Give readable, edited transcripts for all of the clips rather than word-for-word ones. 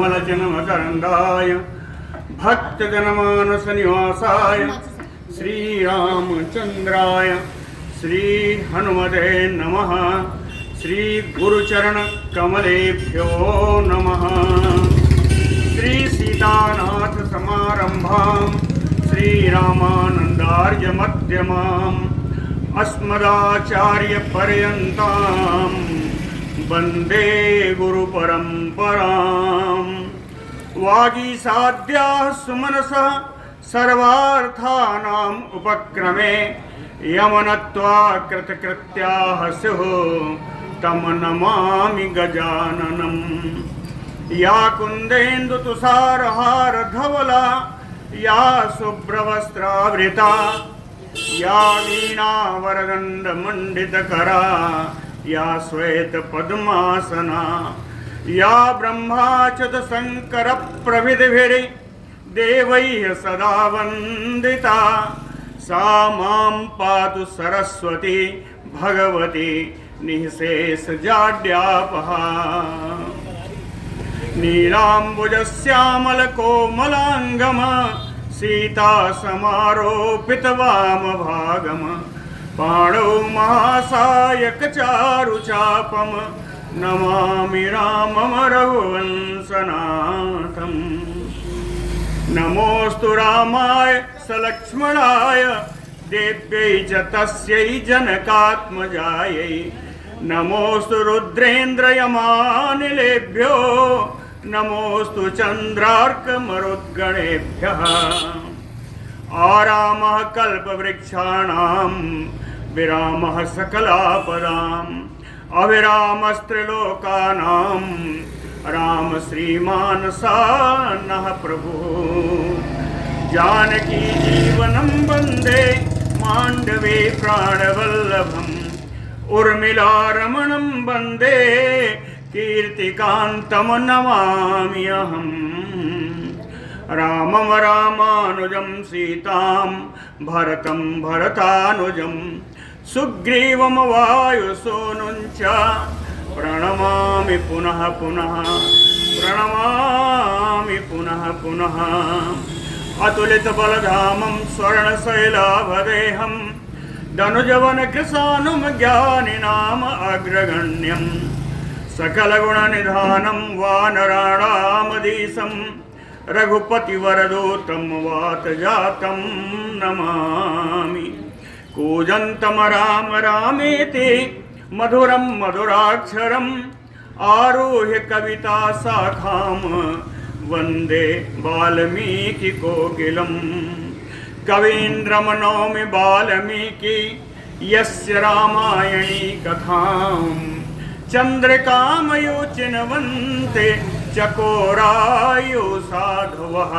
कमलजनमकरन्दाय भक्तजनमानसनिवासाय श्रीरामचन्द्राय श्रीहनुमते नमः। श्रीगुरुचरणकमलेभ्यो नमः। श्रीसीतानाथसमारम्भां श्रीरामानन्दार्यमध्यमाम् अस्मदाचार्यपर्यन्तां वन्दे गुरुपरम्पराम्। वागीसाद्याः सुमनसः सर्वार्थानाम् उपक्रमे यमनत्वा कृतकृत्याः स्युः तं नमामि गजाननम्। या कुन्देन्दुतुषारहारधवला या शुभ्रवस्त्रावृता या वीणावरदण्डमण्डितकरा या श्वेतपद्मासना या ब्रह्माच्युतशङ्करप्रभृतिभिर्देवैः सदा वन्दिता सा मां पातु सरस्वती भगवती निःशेषजाड्यापहा। नीलाम्बुजश्यामलकोमलाङ्गम सीतासमारोपितवामभागम पाणौ महासायकचारुचापम नमामि रामं रघुवंशनाथम्। नमोऽस्तु रामाय सलक्ष्मणाय देव्यै च तस्यै जनकात्मजायै। नमोऽस्तु रुद्रेन्द्रयमानिलेभ्यो नमोऽस्तु चन्द्रार्कमरुद्गणेभ्यः। आरामः कल्पवृक्षाणां विरामः सकलापदाम् अविरामस्त्रिलोकानां राम श्रीमानसानः प्रभुः। जानकी जीवनं वन्दे माण्डवे प्राणवल्लभम् उर्मिलारमणं वन्दे कीर्तिकान्तं नमामि अहम्। रामं रामानुजं सीतां भरतं भरतानुजं सुग्रीवं वायुसूनुं च प्रणमामि पुनः पुनः प्रणमामि पुनः पुनः। अतुलितबलधामं स्वर्णशैलाभदेहं धनुजवनकृशानुं ज्ञानिनाम अग्रगण्यं सकलगुणनिधानं वानराणामधीशं रघुपतिवरदूतं वातजातं नमामि। कूजन्तं राम रामेति मधुरं मधुराक्षरम् आरुह्य कविताशाखां वन्दे वाल्मीकिकोकिलम्। कवीन्द्रं नौमि वाल्मीकि यस्य रामायणी कथां चन्द्रिकामयो चिन्वन्ते चकोरायो साधवः।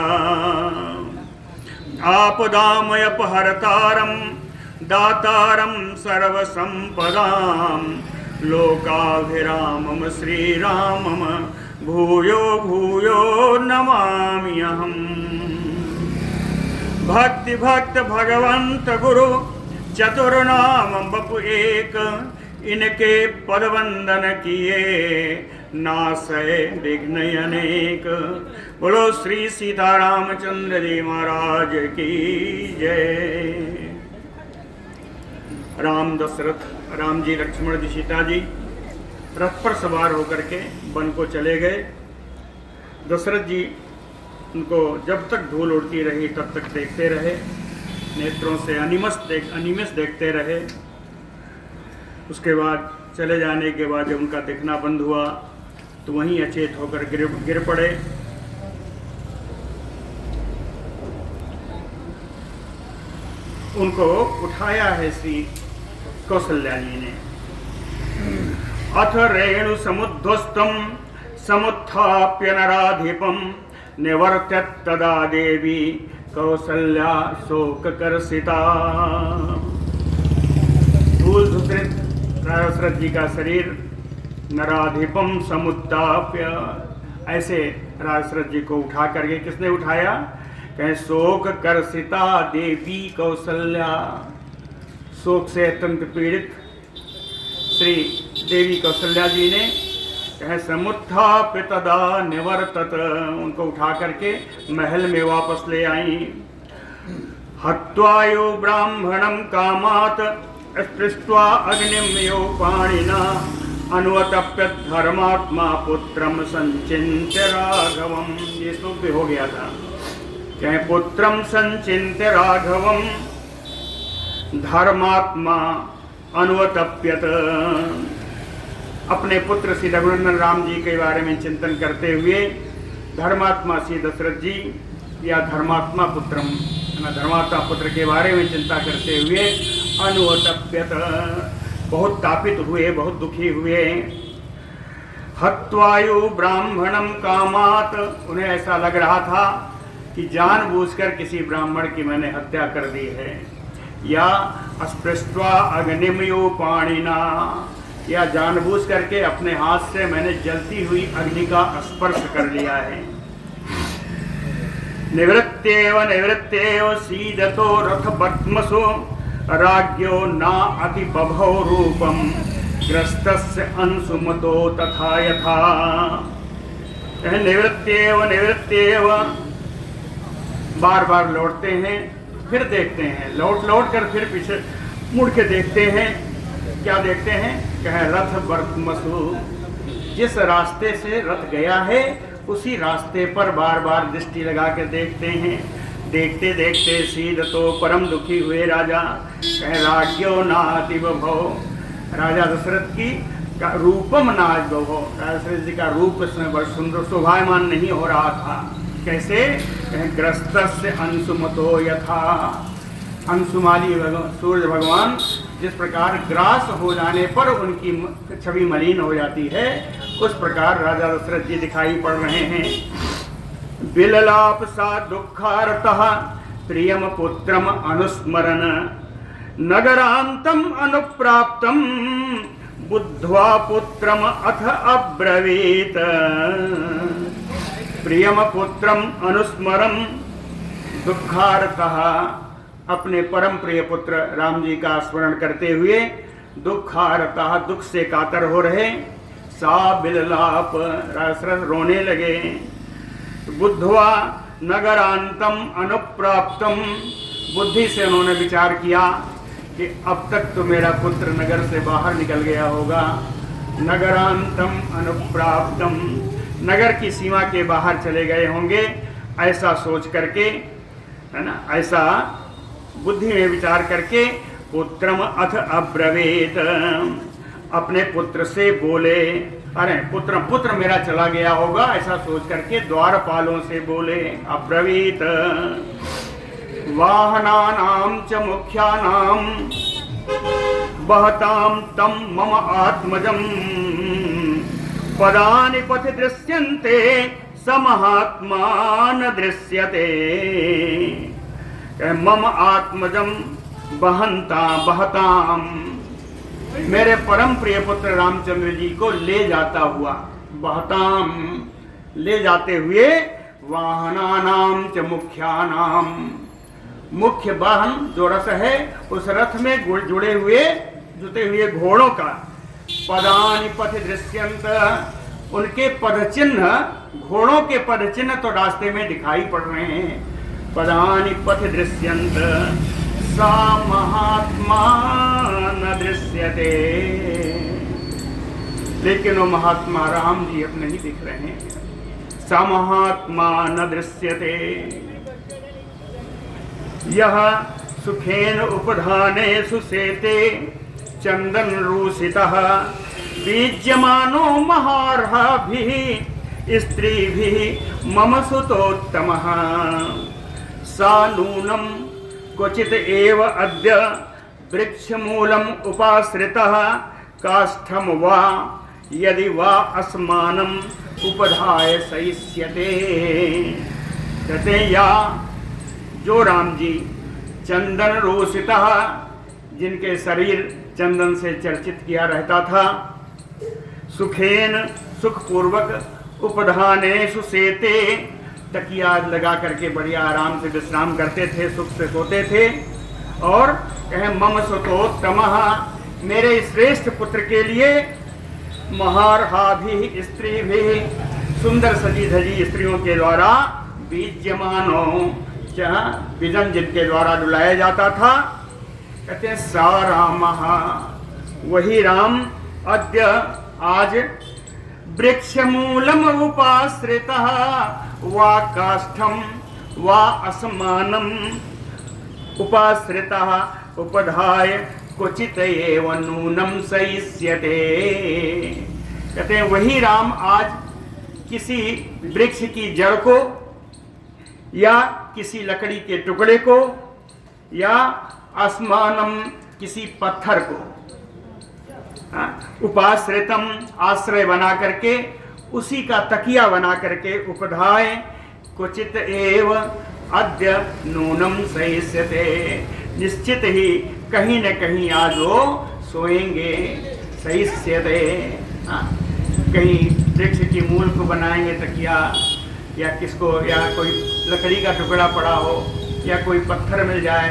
आपदामयपहर्तारं दातारं सर्वसम्पदां लोकाभिरामं श्रीरामं भूयो भूयो नमामि अहम्। भक्ति भक्त भगवंत गुरु चतुर्नाम बपु एक इनके पद वंदन किए नासय विघ्न अनेक। बोलो श्री सीतारामचंद्र जी महाराज की जय। राम दशरथ राम जी लक्ष्मण जी सीता जी रथ पर सवार होकर के वन को चले गए। दशरथ जी उनको जब तक धूल उड़ती रही तब तक देखते रहे, नेत्रों से अनिमिष देखते रहे। उसके बाद चले जाने के बाद जब उनका दिखना बंद हुआ तो वहीं अचेत होकर गिर पड़े। उनको उठाया है श्री कौशल्या जी ने। अथ रेणु समुद्ध्वस्तं समुत्थाप्य नराधिपं निवर्त्यत् तदा देवी कौसल्या शोककर्षिता। धूल धूसरित दशरथ जी का शरीर नराधिपम समुत्ताप्य, ऐसे दशरथ जी को उठा करके किसने उठाया? कहें शोक कर्षिता देवी कौसल्या। शोक से अत्यंत पीड़ित श्री देवी कौशल्या जी ने कहे समुत्थाप्य तदा निवर्तत, उनको उठा करके महल में वापस ले आई। हत्वायो ब्राह्मणम कामात स्पृष्ट्वा अग्निम यो पाणिना अनुवतप्य धर्मात्मा पुत्रम संचिन्त्य राघवम। ये श्लोक भी हो गया था। कहे पुत्रम संचिन्त्य राघवम धर्मात्मा अनुवतप्यत। अपने पुत्र श्री रघुनंदन राम जी के बारे में चिंतन करते हुए धर्मात्मा श्री दशरथ जी या धर्मात्मा पुत्रम, धर्मात्मा पुत्र के बारे में चिंता करते हुए अनुवतप्यत, बहुत तापित हुए, बहुत दुखी हुए। हत्वायु ब्राह्मणम कामात, उन्हें ऐसा लग रहा था कि जानबूझकर किसी ब्राह्मण की मैंने हत्या कर दी है, या अस्पृष्ट्वा अग्निमयो पाणिना, या जानबूझ करके अपने हाथ से मैंने जलती हुई अग्नि का स्पर्श कर लिया है। निवृत्तेव निवृत्तेव सीदतो रथ पद्मसु राज्ञो ना अति बभौ रूपम ग्रस्तस्य अंशुमतो तथा यथा। निवृत्तेव निवृत्तेव, बार बार लौटते हैं, फिर देखते हैं, लौट कर फिर पीछे मुड़ के देखते हैं। क्या देखते हैं? कहे रथ वर्तमसु, जिस रास्ते से रथ गया है उसी रास्ते पर बार बार दृष्टि लगा कर देखते हैं। देखते देखते सीध तो परम दुखी हुए राजा। कहे राज्यो नाति बभो, राजा दशरथ की रूपम नाच बभो, राजा दशरथ जी का रूप इसमें बड़ा सुंदर शोभायमान नहीं हो रहा था। कैसे? कहे ग्रस्तस्य अंशुमतो यथा, अंशुमाली सूर्य भगवान जिस प्रकार ग्रास हो जाने पर उनकी छवि मलिन हो जाती है, उस प्रकार राजा दशरथ जी दिखाई पड़ रहे हैं। बिललाप सा दुखारतः प्रियम पुत्रम अनुस्मरन नगरांतम अनुप्राप्तम बुद्ध्वा पुत्रम अथ अब्रवीत। प्रियम पुत्रम अनुस्मरम, दुखारतः, अपने परम प्रिय पुत्र राम जी का स्मरण करते हुए दुखारतः, दुख से कातर हो रहे। सा बिललाप, दशरथ रोने लगे। बुद्धवा नगरांतम अनुप्राप्तम, बुद्धि से उन्होंने विचार किया कि अब तक तो मेरा पुत्र नगर से बाहर निकल गया होगा। नगरांतम अनुप्राप्तम, नगर की सीमा के बाहर चले गए होंगे, ऐसा सोच करके, है ना, ऐसा बुद्धि में विचार करके पुत्रम अथ अब्रवीत, अपने पुत्र से बोले। अरे पुत्र मेरा चला गया होगा, ऐसा सोच करके द्वारपालों से बोले। अब्रवीत वाहनानां च मुख्यानां बहतां तम मम आत्मजं पदानि पथि दृश्यन्ते स महात्मा न दृश्यते। मम आत्मजम बहताम, मेरे परम प्रिय पुत्र रामचंद्र जी को ले जाता हुआ, बहताम, ले जाते हुए, वाहनानाम च मुख्यानाम, मुख्य वाहन जो रथ है उस रथ में जुड़े हुए घोड़ों का, पदानि पथ दृश्यंत, उनके पदचिन्ह, घोड़ों के पदचिन्ह तो रास्ते में दिखाई पड़ रहे हैं। पदानि पथ दृश्यंत सा महात्मा न दृश्यते, लेकिन वो महात्मा राम जी अब नहीं दिख रहे हैं। सा महात्मा न दृश्यते। यह सुखेन उपधाने सुसेते चंदन रूसितः बीज्यमानो महार्हाभिः स्त्रीभिः मम सुतोत्तमः। सा नूनम क्वचित एव अद्य वृक्षमूलम उपाश्रितः काष्ठम वा यदि वा अस्मानम उपधाय सहिष्यते। कहते या जो राम जी चंदन रोषितः, जिनके शरीर चंदन से चर्चित किया रहता था, सुखेन, सुखपूर्वक, उपधाने सुसेते, तकिया लगा करके बढ़िया आराम से विश्राम करते थे, सुख से सोते थे। और कहे मम सुतोत्तमः, मेरे श्रेष्ठ पुत्र के लिए महारहाभिः स्त्रीभिः, सुंदर सजी धजी स्त्रियों के द्वारा बीज्यमानो, विजन जिनके द्वारा डुलाया जाता था। कहते हैं सा रामः, वही राम, अद्य आज, वृक्षमूलम उपाश्रितः वा काष्ठम वा असमानम उपाश्रितः उपधाय क्वचित एव नूनम सहिष्यते। कहते हैं वही राम आज किसी वृक्ष की जड़ को या किसी लकड़ी के टुकड़े को या आसमानम किसी पत्थर को उपाश्रितम आश्रय बना करके, उसी का तकिया बना करके, उपधाय क्वचित एव अद्य नूनम सहिष्यते, निश्चित ही कहीं न कहीं आज वो सोएंगे। सहिष्यते, कहीं वृक्ष की मूल को बनाएंगे तकिया, या किसको, या कोई लकड़ी का टुकड़ा पड़ा हो या कोई पत्थर मिल जाए,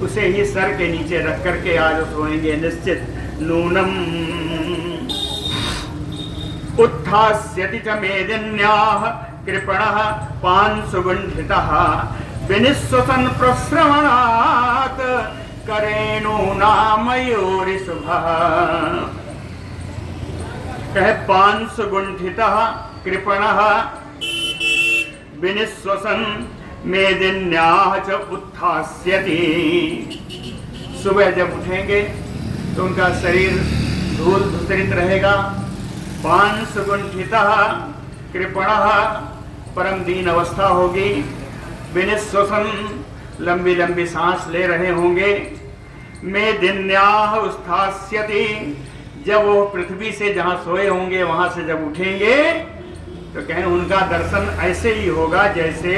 उसे ही सर के नीचे रख करके आज सोएंगे निश्चित। नूनम उत्थास्यति च मेदिन्याः कृपणः पांशुगुण्ठितः विनिश्वसन् प्रस्रवणात् करेणूनामयूरिशुभः। कह पांशुगुण्ठितः कृपणः विनिश्वसन् मेदिन्याः च उत्थास्यति। सुबह जब उठेंगे तो उनका शरीर धूल धूसरित रहेगा। पांशुगुण्ठितः कृपणः, परम दीन अवस्था होगी। विनिश्वसन्, लंबी लंबी सांस ले रहे होंगे। मेदिन्याः उत्थास्यति, जब वो पृथ्वी से जहाँ सोए होंगे वहां से जब उठेंगे तो कहें उनका दर्शन ऐसे ही होगा जैसे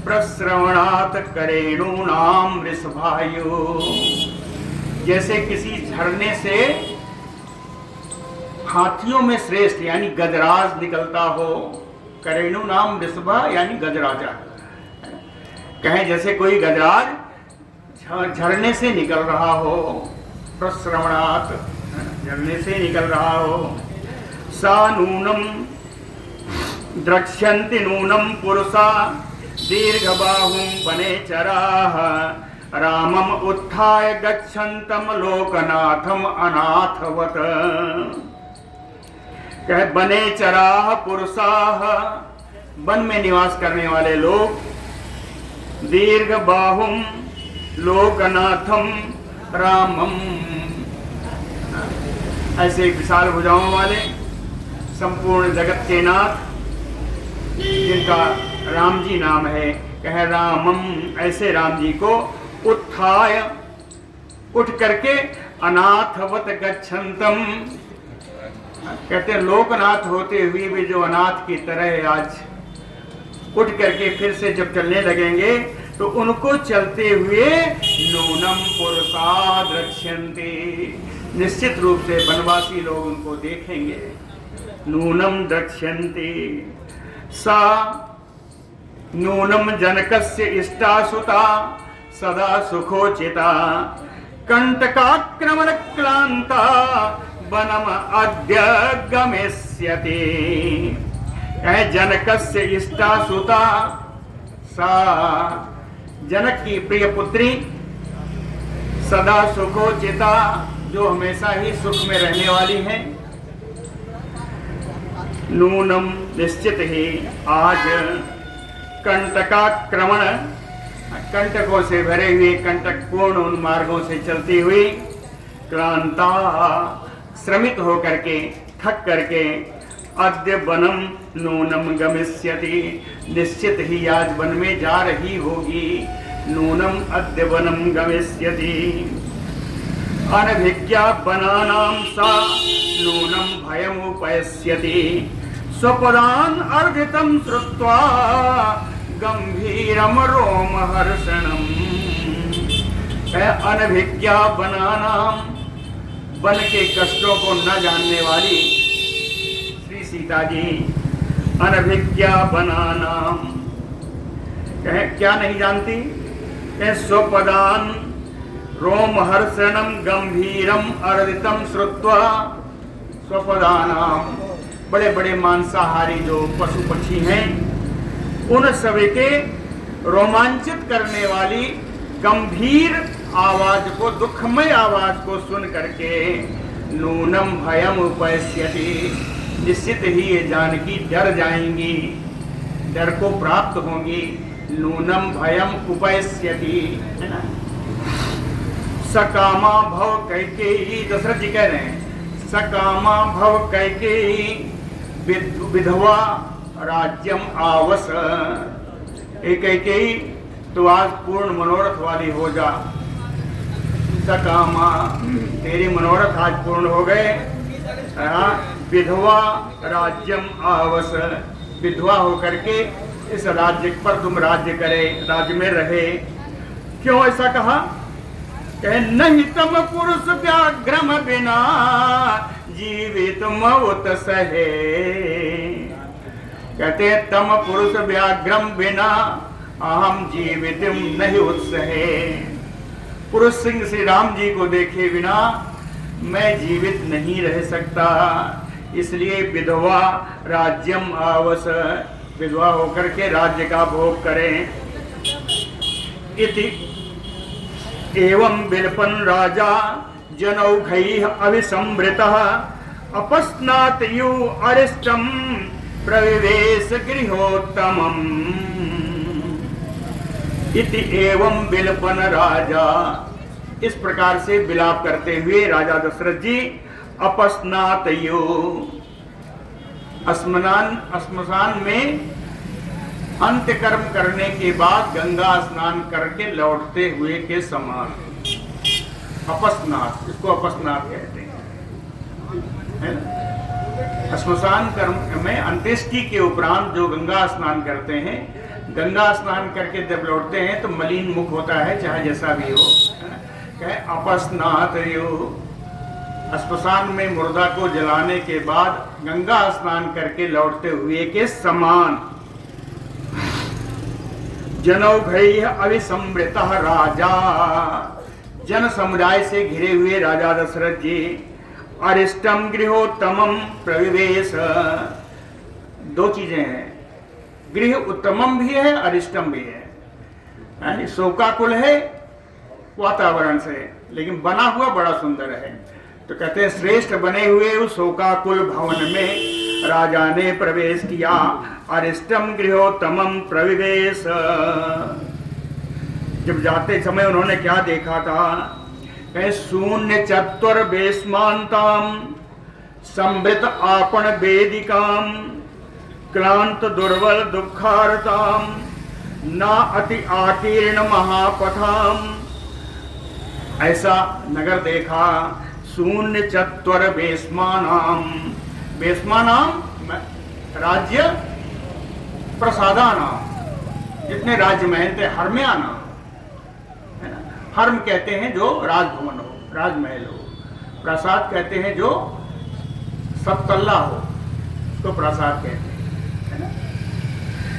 प्रस्रवणात् करेणूनाम वृषभायु, जैसे किसी झरने से हाथियों में श्रेष्ठ यानी गजराज निकलता हो। करेणु नाम वृषभा यानी गजराजा। कहें जैसे कोई गजराज झरने से निकल रहा हो, प्रस्रवणात्, झरने से निकल रहा हो। सा नूनम द्रक्ष्यन्ति नूनम पुरुषा दीर्घबाहुं वनेचराः रामम उत्थाय गच्छन्तम लोकनाथम अनाथवत। कहे वनेचराः पुरुषाः, वन में निवास करने वाले लोग, दीर्घबाहुं लोकनाथम रामम, ऐसे विशाल भुजाओं वाले संपूर्ण जगत के नाथ जिनका राम जी नाम है। कह रामम, ऐसे राम जी को उत्थाय, उठ करके, अनाथवत गच्छन्तम, कहते हैं लोकनाथ होते हुए भी जो अनाथ की तरह आज उठ करके फिर से जब चलने लगेंगे तो उनको चलते हुए नूनम पुरुषा द्रक्ष्यन्ति, निश्चित रूप से वनवासी लोग उनको देखेंगे। नूनम द्रक्ष्यन्ति। सा नूनम जनकस्य इष्टासुता सदा सुखोचिता कंटकाक्रमण क्लांता वनम अद्य गमिष्यति। जनकस्य इष्टासुता, सा जनक की प्रिय पुत्री, सदा सुखोचिता, जो हमेशा ही सुख में रहने वाली है। नूनम, निश्चित ही आज, कंटकाक्रमण, कंटकों से भरे हुए, कंटकपूर्ण उन मार्गों से चलती हुई, क्लांता, श्रमित होकर के, थक करके, अद्य वनम नूनम गमिष्यति, निश्चित ही आज वन में जा रही होगी। नूनम अद्य वनम गमिष्यति। अनभिज्ञा वनानां सा नूनम भयमुपैस्यति स्वपदान अर्धितं श्रुत्वा गंभीरम रोमहर्षणम्। अनभिज्ञा वनानां, वन के कष्टों को न जानने वाली श्री सीता जी, अनभिज्ञा वनानां, क्या नहीं जानती? स्वपदान रोमहर्षणम गंभीरम अर्दितम श्रुत्वा, स्वपदानाम, बड़े बड़े मांसाहारी जो पशु पक्षी हैं उन सभी के रोमांचित करने वाली गंभीर आवाज को, दुखमय आवाज को सुन करके नूनम भयम उपैस्यति, निश्चित ही ये जानकी डर जाएंगी, डर को प्राप्त होंगी। नूनम भयम उपैस्यति, है ना। सकामा भव कैकेयी, दशरथ जी कह रहे हैं, सकामा भव कैकेयी विधवा राज्यम आवस। एक कैकेयी तो आज पूर्ण मनोरथ वाली हो जा। सकामा, तेरी मनोरथ आज पूर्ण हो गए। विधवा राज्यम आवस, विधवा होकर के इस राज्य पर तुम राज्य करे, राज्य में रहे। क्यों ऐसा कहा? कहे नहीं तम पुरुष व्याघ्रम बिना जीवित मवत सहे। कहते तम पुरुष व्याघ्रम बिना अहम जीवित नहीं उत्सहे। पुरुष सिंह श्री राम जी को देखे बिना मैं जीवित नहीं रह सकता, इसलिए विधवा राज्यम आवस, विधवा होकर के राज्य का भोग करें। इति एवं विलपन राजा जनौघैः अभिसंवृतः अपस्नात यु अरिष्टम प्रविवेश गृहोत्तमम्। इति एवं विलपन राजा, इस प्रकार से विलाप करते हुए राजा दशरथ जी अपस्नात यु, श्मशान में अंत्य कर्म करने के बाद गंगा स्नान करके लौटते हुए के समान। अपस्नात, इसको अपस्नात कहते हैं। श्मशान कर्म में अंत्येष्टि के उपरांत जो गंगा स्नान करते हैं, गंगा स्नान करके जब लौटते हैं तो मलिन मुख होता है, चाहे जैसा भी हो। कहे अपस्नात यो, श्मशान में मुर्दा को जलाने के बाद गंगा स्नान करके लौटते हुए के समान। जनौघैः अभिसंवृतः राजा, जन समुदाय से घिरे हुए राजा दशरथ जी अरिष्टम गृहोत्तमम प्रविवेश। दो चीजें हैं, गृह उत्तमम भी है, अरिष्टम भी है। यानी शोकाकुल है वातावरण से, लेकिन बना हुआ बड़ा सुंदर है। तो कहते हैं श्रेष्ठ बने हुए उस शोकाकुल भवन में राजा ने प्रवेश किया। अरिष्टम गृहोत्तमम प्रविवेश। जब जाते समय उन्होंने क्या देखा था? कहे शून्य चत्वर बेस्मांताम संवृत आपण वेदिकाम क्लांत दुर्बल दुखारताम न अति आकीर्ण महापथाम। ऐसा नगर देखा। शून्य चत्वर बेस्मानाम, बेस्मानाम राज्य प्रसादानाम, जितने राज्य महल थे, हर्म्यानाम, है ना। हर्म कहते हैं जो राजभवन हो, राजमहल हो। प्रसाद कहते हैं जो सतल्ला हो, तो प्रसाद कहते हैं, है ना।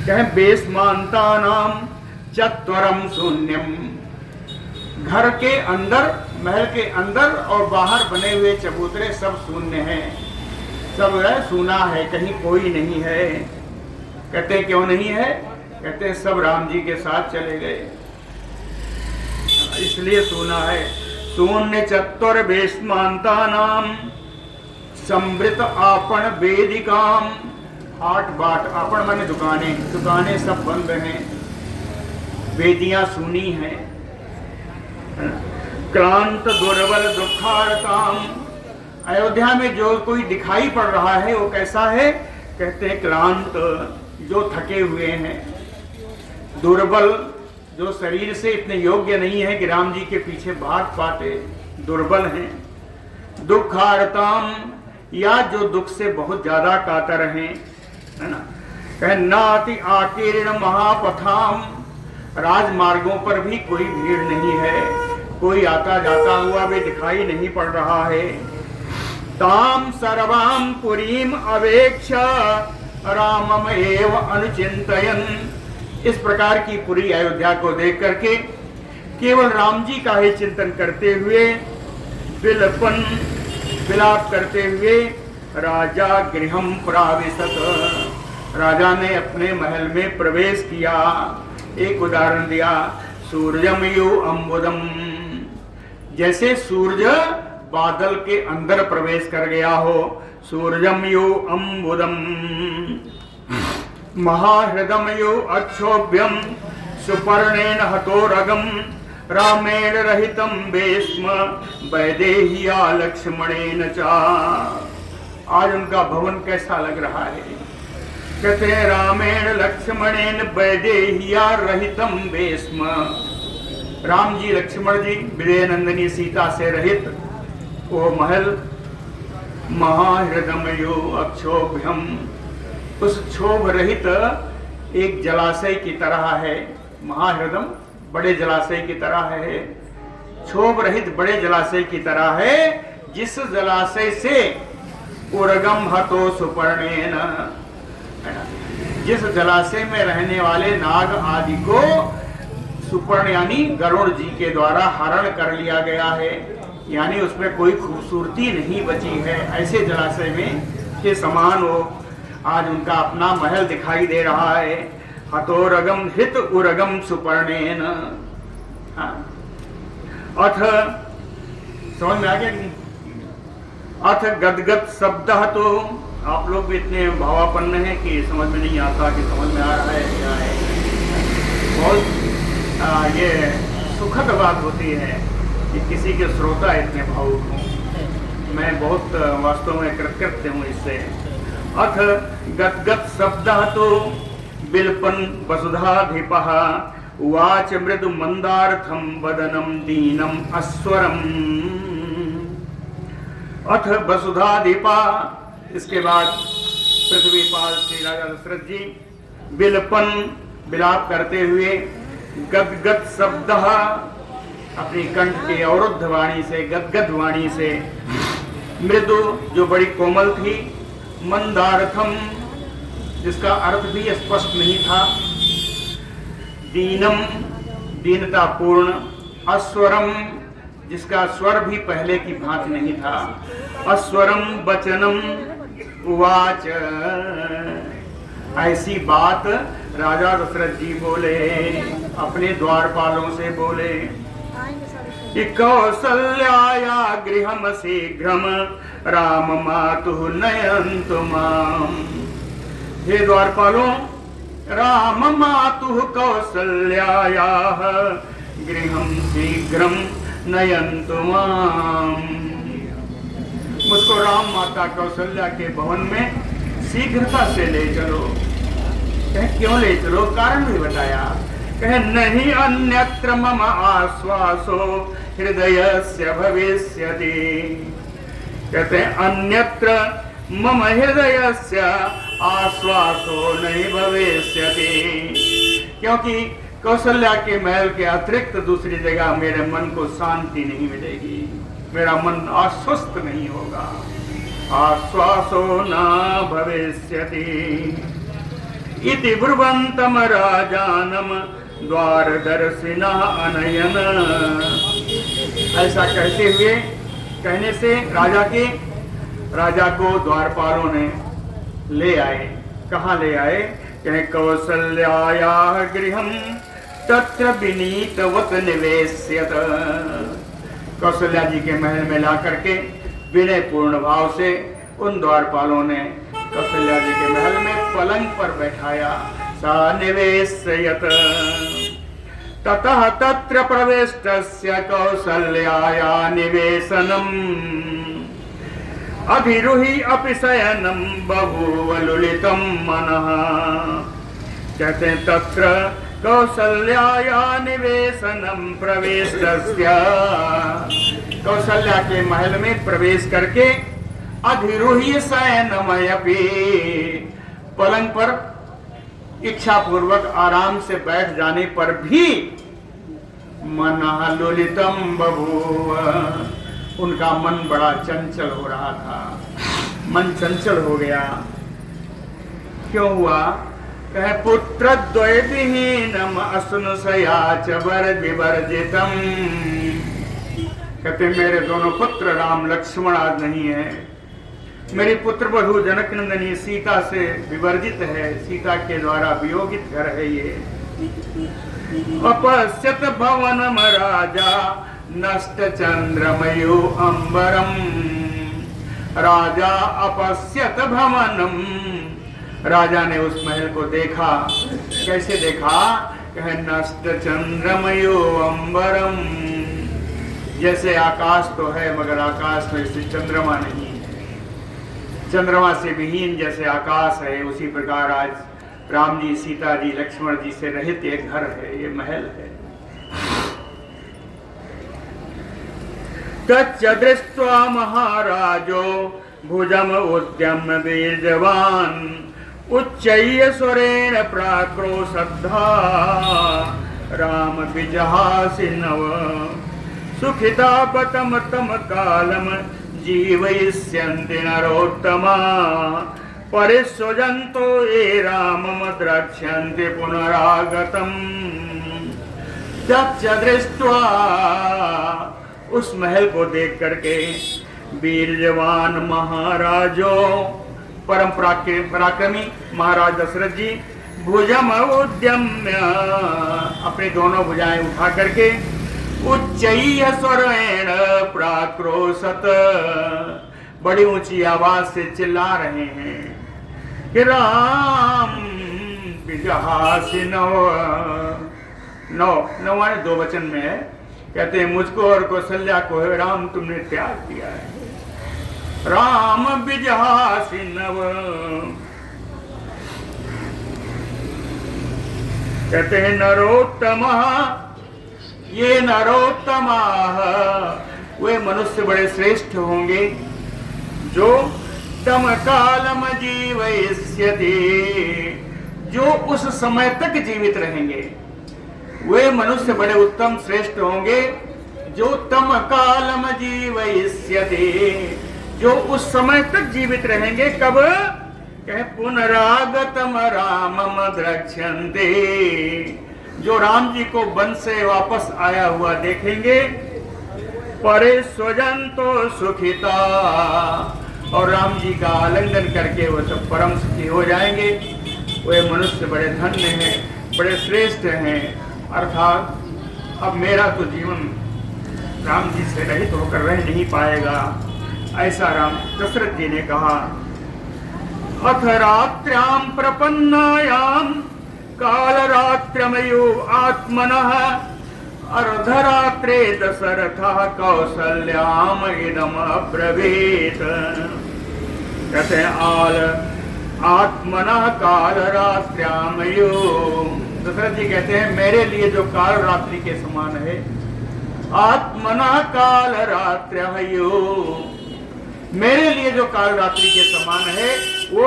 कहें बेस्मांतानाम चत्वरम शून्यम, घर के अंदर, महल के अंदर और बाहर बने हुए चबूतरे सब शून्य हैं, सब है सूना है, कहीं कोई नहीं है। कहते हैं क्यों नहीं है? कहते हैं सब राम जी के साथ चले गए, इसलिए सूना है। शून्य चत्वर बेस्मांतानाम संवृत आपण वेदिकाम। हाट बाट, आपण माने दुकानें, दुकानें सब बंद हैं, वेदियां सुनी हैं। क्लांत दुर्बल दुखारताम, अयोध्या में जो कोई दिखाई पड़ रहा है वो कैसा है? कहते हैं क्लांत, जो थके हुए हैं, दुर्बल, जो शरीर से इतने योग्य नहीं है कि राम जी के पीछे भाग पाते, दुर्बल हैं। दुखारताम, या जो दुख से बहुत ज्यादा कातर हैं, है ना। कहे नाति आकीर्ण महापथाम, राजमार्गों पर भी कोई भीड़ नहीं है, कोई आता जाता हुआ भी दिखाई नहीं पड़ रहा है। ताम सर्वाम पुरीम अवेक्षा रामम एव अनुचिंतयन। इस प्रकार की पूरी अयोध्या को देख करके केवल राम जी का ही चिंतन करते हुए, विलपन, विलाप करते हुए राजा गृहम प्राविशत, राजा ने अपने महल में प्रवेश किया। एक उदाहरण दिया, सूर्यम यु अम्बुदम, जैसे सूर्य बादल के अंदर प्रवेश कर गया हो, सूर्यम यु अम्बुदम। महाहृदम यु अक्षोभ्यम सुपर्णेन हतोरगम, रामेण रहितम बेस्म वैदेहिया लक्ष्मणेन चा। आज उनका भवन कैसा लग रहा है? कहते हैं रामेण लक्ष्मणेन वैदेहिया रहितम बेस्म, राम जी लक्ष्मण जी विदेह नंदिनी सीता से रहित वो महल। महाहृदमयो अक्षोभ्यम, उस क्षोभ रहित एक जलाशय की तरह है। महाहृदम बड़े जलाशय की तरह है, क्षोभ रहित बड़े जलाशय की तरह है, जिस जलाशय से उर्गम हतो सुपर्णेन, जिस जलाशय में रहने वाले नाग आदि को सुपर्ण यानी गरुड़ जी के द्वारा हरण कर लिया गया है, यानी उसमें कोई खूबसूरती नहीं बची है, ऐसे जलाशय में के समान वो आज उनका अपना महल दिखाई दे रहा है। हतोरगम हित उरगम सुपर्णेन। अथ समझ में आ गया कि अथ गदगद शब्द, तो आप लोग भी इतने भावापन्न हैं कि समझ में नहीं आता कि समझ में आ रहा है क्या है। बहुत ये सुखद बात होती है कि किसी के श्रोता इतने भावुक हों। मैं बहुत वास्तव में कृतकृत्य हूँ इससे। अथ गदगद शब्द, तो बिल्पन वसुधाधिपः उवाच मृदु मंदार्थम वदनम दीनम अस्वरम। अथ वसुधाधिपा, इसके बाद पृथ्वीपाल श्री राजा दशरथ जी बिलपन विलाप करते हुए, गदगद शब्द अपनी कंठ के अवरुद्ध वाणी से, गदगद वाणी से, मृदु जो बड़ी कोमल थी, मंदार्थम जिसका अर्थ भी स्पष्ट नहीं था, दीनम दीनता पूर्ण, अस्वरम जिसका स्वर भी पहले की भांति नहीं था, अस्वरम वचनम उवाच। ऐसी बात राजा दशरथ जी बोले, अपने द्वारपालों से बोले कि कौसल्याया गृहम शीघ्रम राम मातुः नयन्तु माम। हे द्वारपालों, राम मातुः कौसल्यायाः गृहम शीघ्रम नयन्तु माम। मुझको राम माता कौशल्या के भवन में शीघ्रता से ले चलो। कहे क्यों ले चलो? कारण भी बताया। कहे नहीं अन्यत्र मम आश्वासो हृदयस्य भविष्यति। कहते हैं अन्यत्र मम हृदयस्य आश्वासो नहीं भविष्यति, क्योंकि कौशल्या के महल के अतिरिक्त दूसरी जगह मेरे मन को शांति नहीं मिलेगी, मेरा मन आश्वस्त नहीं होगा। आश्वासो न भविष्यति इति ब्रुवन्तम राजानम द्वारदर्शिनः अनयन। ऐसा कहते हुए, कहने से राजा को द्वारपालों ने ले आए। कहाँ ले आए? कहे कौसल्यायाः गृहम तत्र विनीतवत निवेश्यत। कौशल्या जी के महल में ला करके विनय पूर्ण भाव से उन द्वारपालों ने कौशल्या जी के महल में पलंग पर बैठाया। सा निवेशयत ततः तत्र प्रविष्टस्य कौसल्याया निवेशनम् अभिरुहि अपि शयनम् बभूव लुलितं मनः। कहते हैं तत्र कौसल्याया निवेशनम् प्रविष्टस्य, कौशल्या के महल में प्रवेश करके अधिरुहि शयनमयपि, पलंग पर इच्छा पूर्वक आराम से बैठ जाने पर भी मनः लुलितम बभूव, उनका मन बड़ा चंचल हो रहा था। मन चंचल हो गया। क्यों हुआ? कहे पुत्रद्वय विहीनम असनुसया च विवर्जितम। कहते मेरे दोनों पुत्र राम लक्ष्मण आज नहीं है, मेरी पुत्र वधू जनक नंदनी सीता से विवर्जित है, सीता के द्वारा वियोगित घर है ये। अपश्यत भवनम राजा नष्ट चंद्रमयो अंबरम, राजा अपश्यत भवनम, राजा ने उस महल को देखा। कैसे देखा? कहे नष्ट चंद्रमयो अंबरम, जैसे आकाश तो है मगर आकाश में से चंद्रमा नहीं है, चंद्रमा से विहीन जैसे आकाश है, उसी प्रकार आज राम जी, सीता जी, लक्ष्मण जी से रहित एक घर है, ये महल है। तच्च दृष्ट्वा महाराजो भुजम उद्यम्य वीर्यवान्, उच्चैः स्वरेण प्राक्रोशद्धा राम विजहासि नव, सुखितापतम तम कालम जीवयिष्यन्ति नरोत्तमा, परिस्वजन्तो ये रामम द्रक्ष्यन्ति पुनरागतम्। तच्च दृष्ट्वा, उस महल को देख करके वीर्यवान महाराजो, परम पराक्रमी महाराज दशरथ जी, भुजम उद्यम्य, अपने दोनों भुजाएं उठा करके, उच्चैः स्वरेण प्राक्रोशत, बड़ी ऊंची आवाज से चिल्ला रहे हैं कि राम विजहासि नव, नौ माने दो वचन में है, कहते हैं मुझको और कौशल्या को है राम तुमने त्याग किया है। राम विजहासि नव, कहते हैं नरोत्तमा, ये नरोत्तमा, वे मनुष्य बड़े श्रेष्ठ होंगे जो तम कालम जीवयिष्यति, जो उस समय तक जीवित रहेंगे। वे मनुष्य बड़े उत्तम श्रेष्ठ होंगे जो तम कालम जीवयिष्यति, जो उस समय तक जीवित रहेंगे। कब? कहे पुनरागतम रामम द्रक्ष्यन्ते, जो राम जी को वन से वापस आया हुआ देखेंगे। परे स्वजंतो सुखिता, और राम जी का आलिंगन करके वो सब परम सुखी हो जाएंगे। वे मनुष्य बड़े धन्य हैं, बड़े श्रेष्ठ हैं। अर्थात अब मेरा तो जीवन राम जी से रहित होकर रह नहीं पाएगा, ऐसा राम दशरथ जी ने कहा। अथ रात्र्याम प्रपन्नायाम कालरात्र्यमयो आत्मनः, अर्धरात्रे दशरथः कौसल्याम इदम अब्रवीत। कहते हैं आत्मनः कालरात्र्यामयो, दशरथ जी कहते हैं मेरे लिए जो काल रात्रि के समान है, आत्मनः कालरात्र्यमयो, मेरे लिए जो काल रात्रि के समान है, वो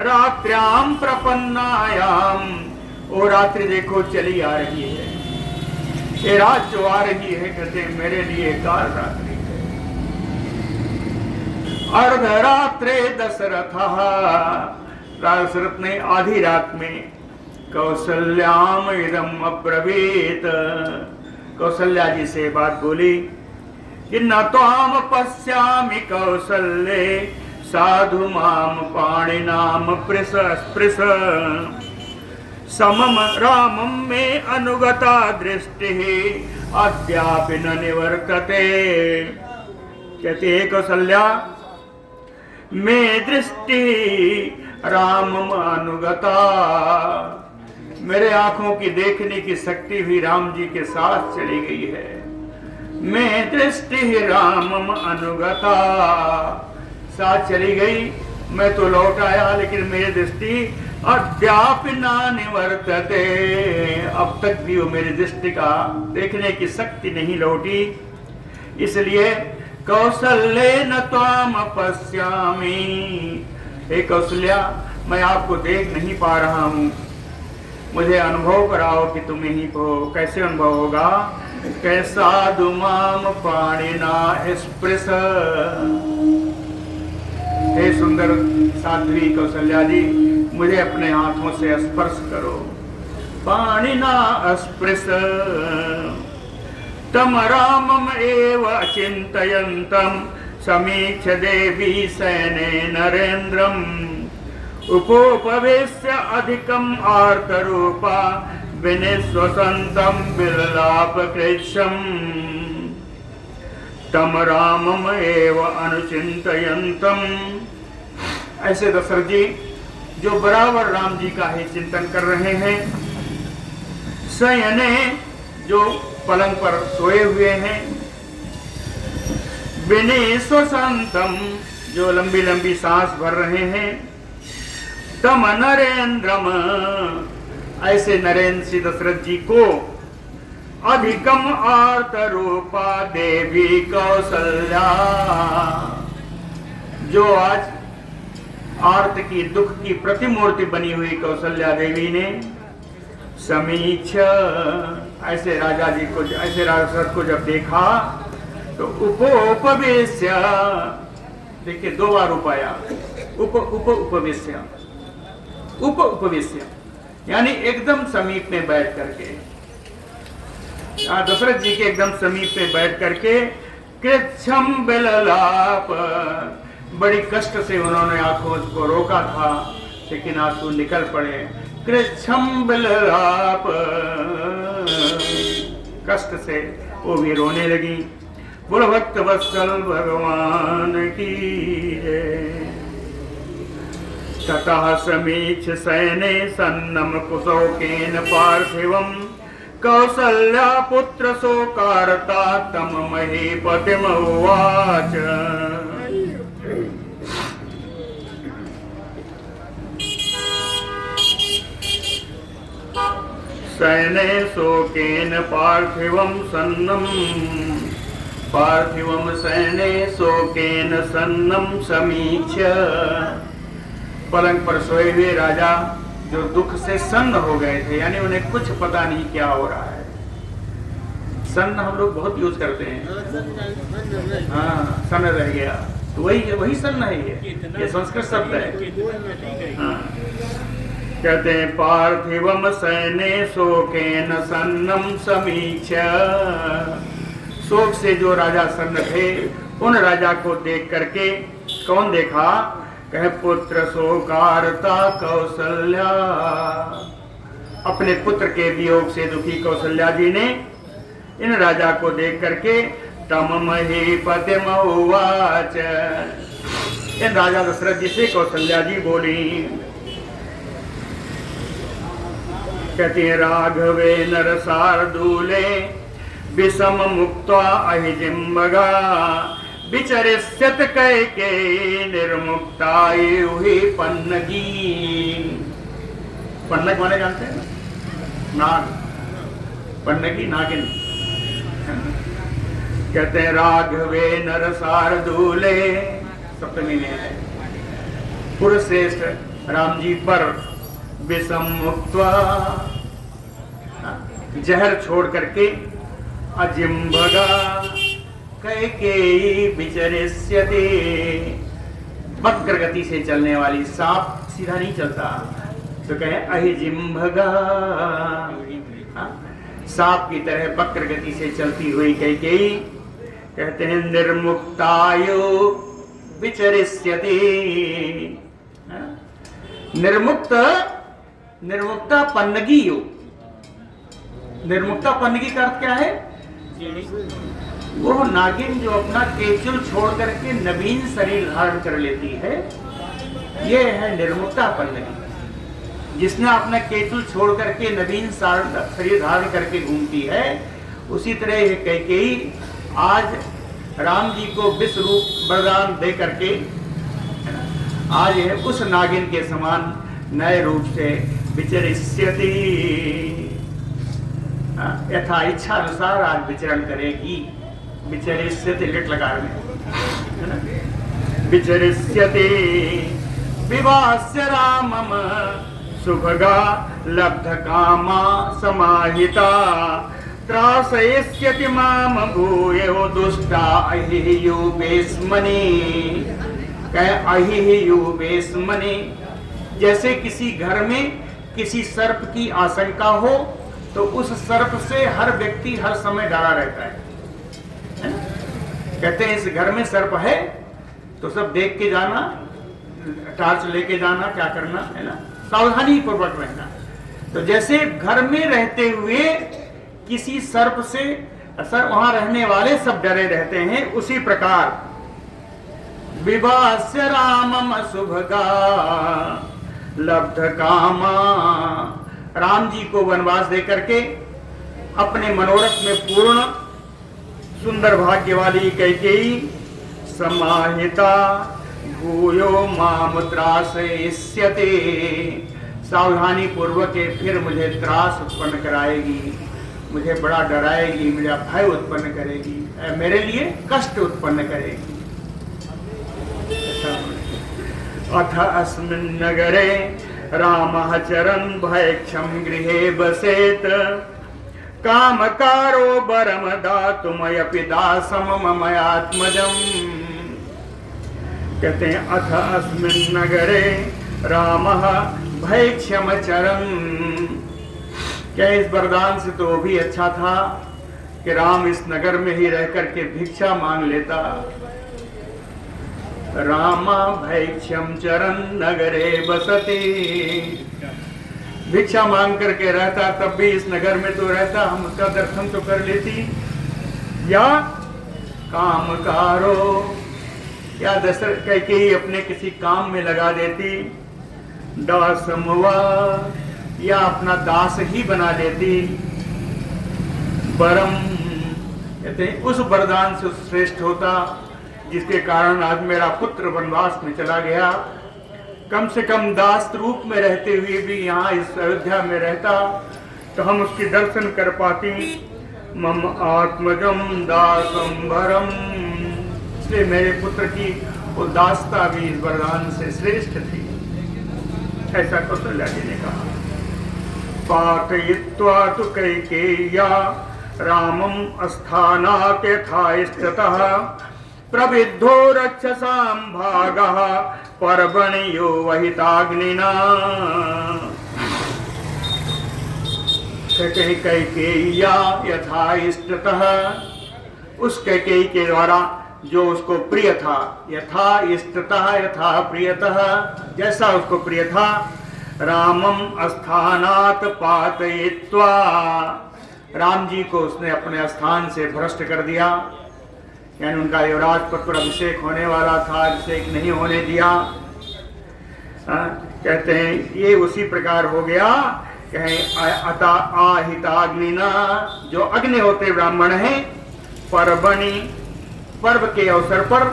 रात्र्याम प्रपन्नायाम, वो रात्रि देखो चली आ रही है, ये रात जो आ रही है, कहते हैं मेरे लिए काल रात्रि है। अर्धरात्रे दशरथः, दशरथ ने आधी रात में कौसल्याम इदम अब्रवीत, कौशल्या जी से बात बोली कि न त्वाम पश्यामि कौसल्ये साधु माम पाणिनाम पृष स्पृश, समम रामम में अनुगता दृष्टि अद्यापि न निवर्तते। कहते हैं कौशल्या, मैं दृष्टि रामम अनुगता, मेरे आंखों की देखने की शक्ति भी राम जी के साथ चली गई है। मैं दृष्टि रामम अनुगता, साथ चली गई, मैं तो लौट आया लेकिन मेरी दृष्टि अद्यापि न निवर्तते, अब तक भी वो मेरी दृष्टि का देखने की शक्ति नहीं लौटी। इसलिए कौशल्ये न त्वाम पश्यामि, हे कौशल्या, मैं आपको देख नहीं पा रहा हूँ, मुझे अनुभव कराओ कि तुम यहीं हो। कैसे अनुभव होगा? कैसा दुमाम पाणिना स्पृश, हे सुंदर साध्वी कौशल्या जी, मुझे अपने हाथों से स्पर्श करो। पाणिना स्पृश तम रामम एव चिंतयन्तम समीक्ष देवी सैने नरेन्द्रम उपोपवेश्य अधिकम आर्तरूपा विनिश्वसंतम विललाप कृच्छम तम रामम एव अनुचिंतयन्तम। ऐसे दशरथ जी जो बराबर राम जी का ही चिंतन कर रहे हैं, शयने जो पलंग पर सोए हुए हैं, विनिश्वसंतम जो लंबी लंबी सांस भर रहे हैं, तम नरेन्द्रम ऐसे नरेंद्र श्री दशरथ जी को अधिकम आर्तरूपा देवी कौसल्या जो आज आर्त की दुख की प्रतिमूर्ति बनी हुई कौसल्या देवी ने समीक्ष ऐसे राजा जी को, ऐसे दशरथ को जब देखा तो उपोपवेश्य, देखिए दो बार उपाया, उपवेश्य, उपवेश्य यानी एकदम समीप में बैठ करके, दशरथ जी के एकदम समीप में बैठ करके कृच्छम बिललाप, बड़ी कष्ट से उन्होंने आंखों को रोका था लेकिन आंसू निकल पड़े। कृच्छम बिललाप, कष्ट से वो भी रोने लगी। बोलो भक्त वत्सल भगवान की जय। ततः समीक्ष सैने सन्नम कुशोकेन पार्थिवम कौसल्या पुत्र शोकारता तम महीपतिम उवाच। सैने शोकेन पार्थिवम सन्नम, पार्थिवम सैने शोकेन सन्नम समीक्ष, पलंग पर सोए हुए राजा जो दुख से सन्न हो गए थे, यानी उन्हें कुछ पता नहीं क्या हो रहा है। सन्न हम लोग बहुत यूज करते हैं, हाँ सन्न रह गया, तो वही सन्न है, ये संस्कृत शब्द है। हाँ कहते हैं पार्थिवम सैने शोकेन सन्नम समीक्ष, शोक से जो राजा सन्न थे उन राजा को देख करके कौन देखा, कहे पुत्र शोकारता कौसल्या, अपने पुत्र के वियोग से दुखी कौसल्या जी ने इन राजा को देख करके तम महीपतिम उवाच, इन राजा दशरथ जी से कौसल्या जी बोली, कहती है राघवे नरसार्दूले विषम मुक्त्वा अहिजिम्बगा विचरिष्यत कैकेयी निर्मुक्तायुहि पन्नगी। पन्नग माने जानते हैं ना, नाग, पन्नगी नागिन। कहते हैं राघवे नरसार्दूले, सप्तमी में है, पुरुषश्रेष्ठ राम जी पर विषम मुक्त्वा, जहर छोड़ करके अजिम्भगा कैकेयी विचरिष्यते, वक्र गति से चलने वाली, सांप सीधा नहीं चलता, तो कहे अहिजिम्भगा, सांप की तरह वक्र गति से चलती हुई कैकेयी, कहते हैं निर्मुक्तायु विचरिष्यते, निर्मुक्ता पन्नगी योग। निर्मुक्ता पन्नगी का अर्थ क्या है, वो नागिन जो अपना केचुल छोड़ करके नवीन शरीर धारण कर लेती है, ये है निर्मुक्ता पन्नगी। जिसने अपना केचुल छोड़ करके नवीन शरीर धारण करके घूमती है, उसी तरह ये कैकेयी आज राम जी को विश्व रूप वरदान दे करके आज है उस नागिन के समान नए रूप से विचरिष्यति, यथा इच्छा अनुसार आज विचरण करेगी। विचरिष्यति लिट लकार में है ना, विचरिष्यति विवास्य रामम सुभगा लब्ध कामा समाहिता त्रासयिष्यति माम भूयो दुष्टा अहियुवेस्मनि, कहे अहियुवेस्मनि, जैसे किसी घर में किसी सर्प की आशंका हो तो उस सर्प से हर व्यक्ति हर समय डरा रहता है। कहते हैं इस घर में सर्प है, तो सब देख के जाना, टार्च लेके जाना, क्या करना है ना, सावधानी पूर्वक रहना। तो जैसे घर में रहते हुए किसी सर्प से वहां रहने वाले सब डरे रहते हैं, उसी प्रकार विवास्य रामम शुभगा लब्ध कामा, राम जी को वनवास दे करके अपने मनोरथ में पूर्ण सुंदर भाग्य वाली कैकेयी समाहिता भूयो माम त्रासयिष्यते, सावधानी पूर्वक फिर मुझे त्रास उत्पन्न कराएगी, मुझे बड़ा डराएगी, मेरा भय उत्पन्न करेगी, मेरे लिए कष्ट उत्पन्न करेगी। अथ अस्मिन् नगरे रामः चरन् भयक्षम गृहे बसेत कामकारो वरम दातुमयपि दासम ममयात्मजम्। कहते हैं अथ अस्मिन् नगरे रामः भयक्षम चरन्, क्या इस वरदान से तो भी अच्छा था कि राम इस नगर में ही रह करके भिक्षा मांग लेता। रामा भैक्ष्यम चरण नगरे बसते, भिक्षा मांग करके रहता, तब भी इस नगर में तो रहता, हम उसका दर्शन तो कर लेती। या कामकारो, या दशरथ कैकेयी अपने किसी काम में लगा देती। दासमवा, या अपना दास ही बना देती। परम, कहते हैं उस वरदान से श्रेष्ठ होता जिसके कारण आज मेरा पुत्र वनवास में चला गया। कम से कम दास रूप में रहते हुए भी यहाँ इस अयोध्या में रहता तो हम उसके दर्शन कर पाती। मम आत्मजम दासम भरम, इसलिए मेरे पुत्र की उदासता भी इस वरदान से श्रेष्ठ थी, ऐसा कौशल्या जी ने कहा। पाठयित्वा तु कैकेय्या रामम अस्थानात् यथाइष्टतः प्रविद्धो रक्षसां भागः पर्वणियो वहिताग्निना। कैकेय्या यथाइष्टतः, उस कैकेयी के द्वारा जो उसको प्रिय था, यथा इष्टतः यथा प्रियतः, जैसा उसको प्रिय था, रामम अस्थानात् पातयित्वा, राम जी को उसने अपने स्थान से भ्रष्ट कर दिया, यानी उनका युवराज पर अभिषेक होने वाला था, अभिषेक नहीं होने दिया। कहते हैं ये उसी प्रकार हो गया, कहें अता आहिताग्निना, जो अग्नि होते ब्राह्मण हैं, पर्वणि, पर्व के अवसर पर,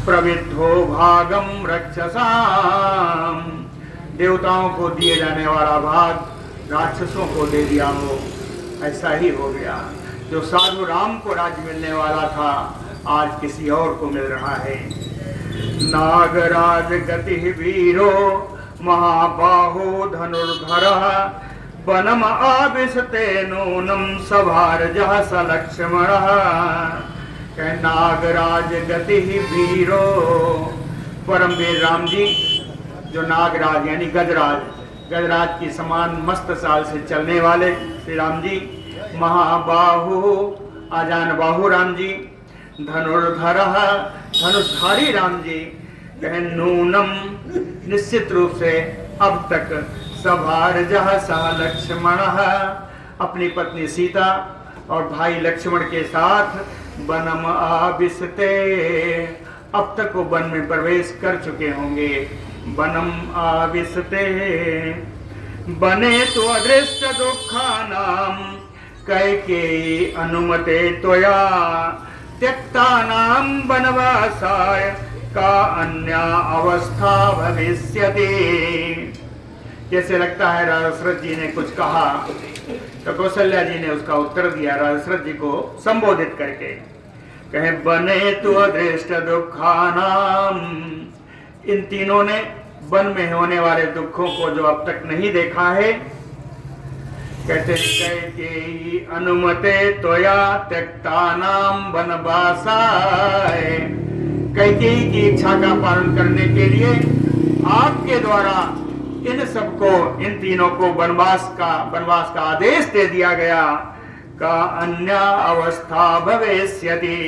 प्रविद्धो भागम रक्षसाम, देवताओं को दिए जाने वाला भाग राक्षसों को दे दिया हो, ऐसा ही हो गया। जो साधु राम को राज्य मिलने वाला था आज किसी और को मिल रहा है। नागराज गति वीरो महाबाहो धनुर्धरः वनम आविशते नूनम सभार्यः स लक्ष्मणः। नागराज गति वीरो, परमवीर राम जी जो नागराज यानी गजराज, गजराज की समान मस्त चाल से चलने वाले श्री राम जी, महाबाहु आजान बाहु राम जी, धनुर्धरः धनुषधारी राम जी, नूनम निश्चित रूप से अब तक, सभार्यः सह लक्ष्मणः, अपनी पत्नी सीता और भाई लक्ष्मण के साथ वनम आविशते, अब तक वो वन में प्रवेश कर चुके होंगे। वनम आविशते बने तो अदृष्ट दुखानाम कैकेयी अनुमते त्वया त्यक्तानाम वनवासाय का अन्या अवस्था भविष्यति। जैसे लगता है दशरथ जी ने कुछ कहा तो कौशल्या जी ने उसका उत्तर दिया दशरथ जी को संबोधित करके, कहे बने तो अदृष्ट दुखानाम, इन तीनों ने वन में होने वाले दुखों को जो अब तक नहीं देखा है, कहते कैकेयी अनुमते त्वया त्यक्तानाम वनवासाय, कैकेयी की इच्छा का पालन करने के लिए आपके द्वारा इन सबको, इन तीनों को वनवास का आदेश दे दिया गया। का अन्य अवस्था भविष्यति,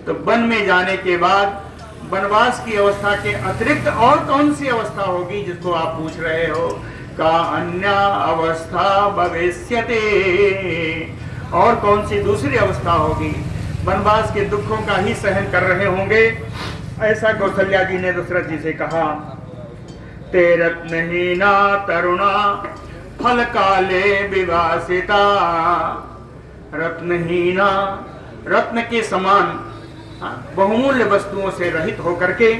तो वन में जाने के बाद वनवास की अवस्था के अतिरिक्त और कौन सी अवस्था होगी जिसको आप पूछ रहे हो? का अन्य अवस्था भविष्यते, और कौन सी दूसरी अवस्था होगी? वनवास के दुखों का ही सहन कर रहे होंगे। ऐसा कौशल्या जी ने दशरथ जी से कहा। ते रत्नहीना तरुणा फल काले विवासिता। रत्नहीना, रत्न के समान बहुमूल्य वस्तुओं से रहित होकर के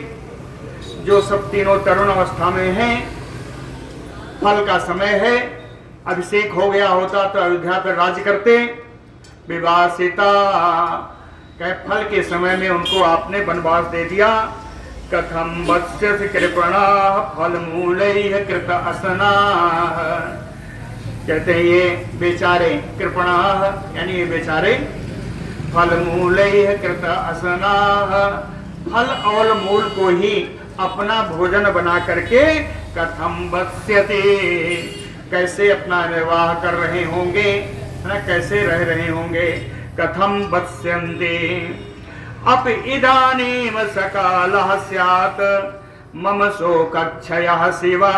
जो सब तीनों तरुण अवस्था में हैं, फल का समय है, अभिषेक हो गया होता तो अयोध्या पर राज्य करते। विवासिता, कहे फल के समय में उनको आपने वनवास दे दिया। कथम वत्स्य कृपणा फल मूलैः कृत असना। कहते हैं ये बेचारे, कृपणा यानी ये बेचारे, फल मूलैः कृत असना, फल और मूल को ही अपना भोजन बना करके कथम वत्स्यते, कैसे अपना निर्वाह कर रहे होंगे, है ना, कैसे रह रहे होंगे। कथम वत्स्यन्ते अप इदानीम सकालः स्यात् मम शोकक्षयः शिवा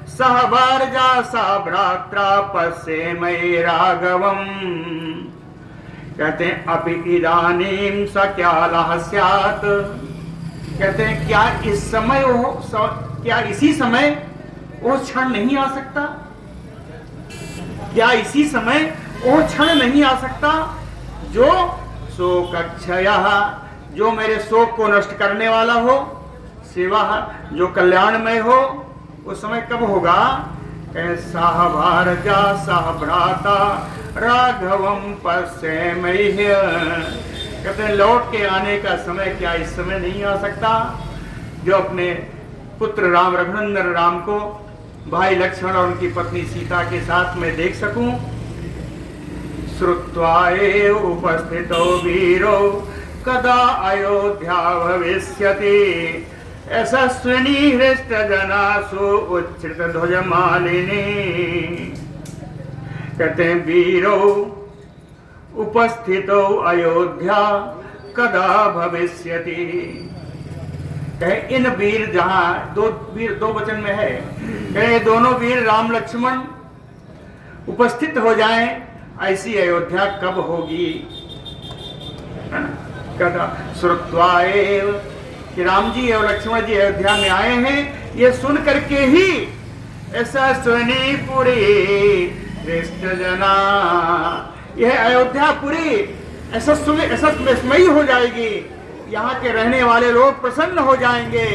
सह वार्जा सा भ्रात्रा पश्ये मयि राघवम्। कहते हैं अप इदानीम सकालः स्यात्, कहते हैं क्या इस समय क्या इसी समय वो क्षण नहीं आ सकता? क्या इसी समय वो क्षण नहीं आ सकता जो शोकक्षयः, जो मेरे शोक को नष्ट करने वाला हो, शिवा जो कल्याणमय हो? उस समय कब होगा? सह भारजा सह भ्राता राघवम पश्ये मयि। कहते हैं लौट के आने का समय क्या इस समय नहीं आ सकता, जो अपने पुत्र राम, रघुनंदन राम को भाई लक्ष्मण और उनकी पत्नी सीता के साथ में देख सकूं। श्रुत्वा एव उपस्थितो वीरो कदा अयोध्या भविष्यति यशस्विनी हृष्ट जनासु उच्छ्रित ध्वज मालिनी। कहते हैं वीरो उपस्थितो अयोध्या कदा भविष्यति। कहे इन वीर, जहां दो वीर दो वचन में है, कहे दोनों वीर राम लक्ष्मण उपस्थित हो जाएं, ऐसी अयोध्या कब होगी? कदा श्रुत्वा एव, कि राम जी और लक्ष्मण जी अयोध्या में आए हैं, ये सुन करके ही ऐसा स्वनीपुरी हृष्ट जना, यह अयोध्यापुरी ऐसा विस्मयी हो जाएगी, यहाँ के रहने वाले लोग प्रसन्न हो जाएंगे।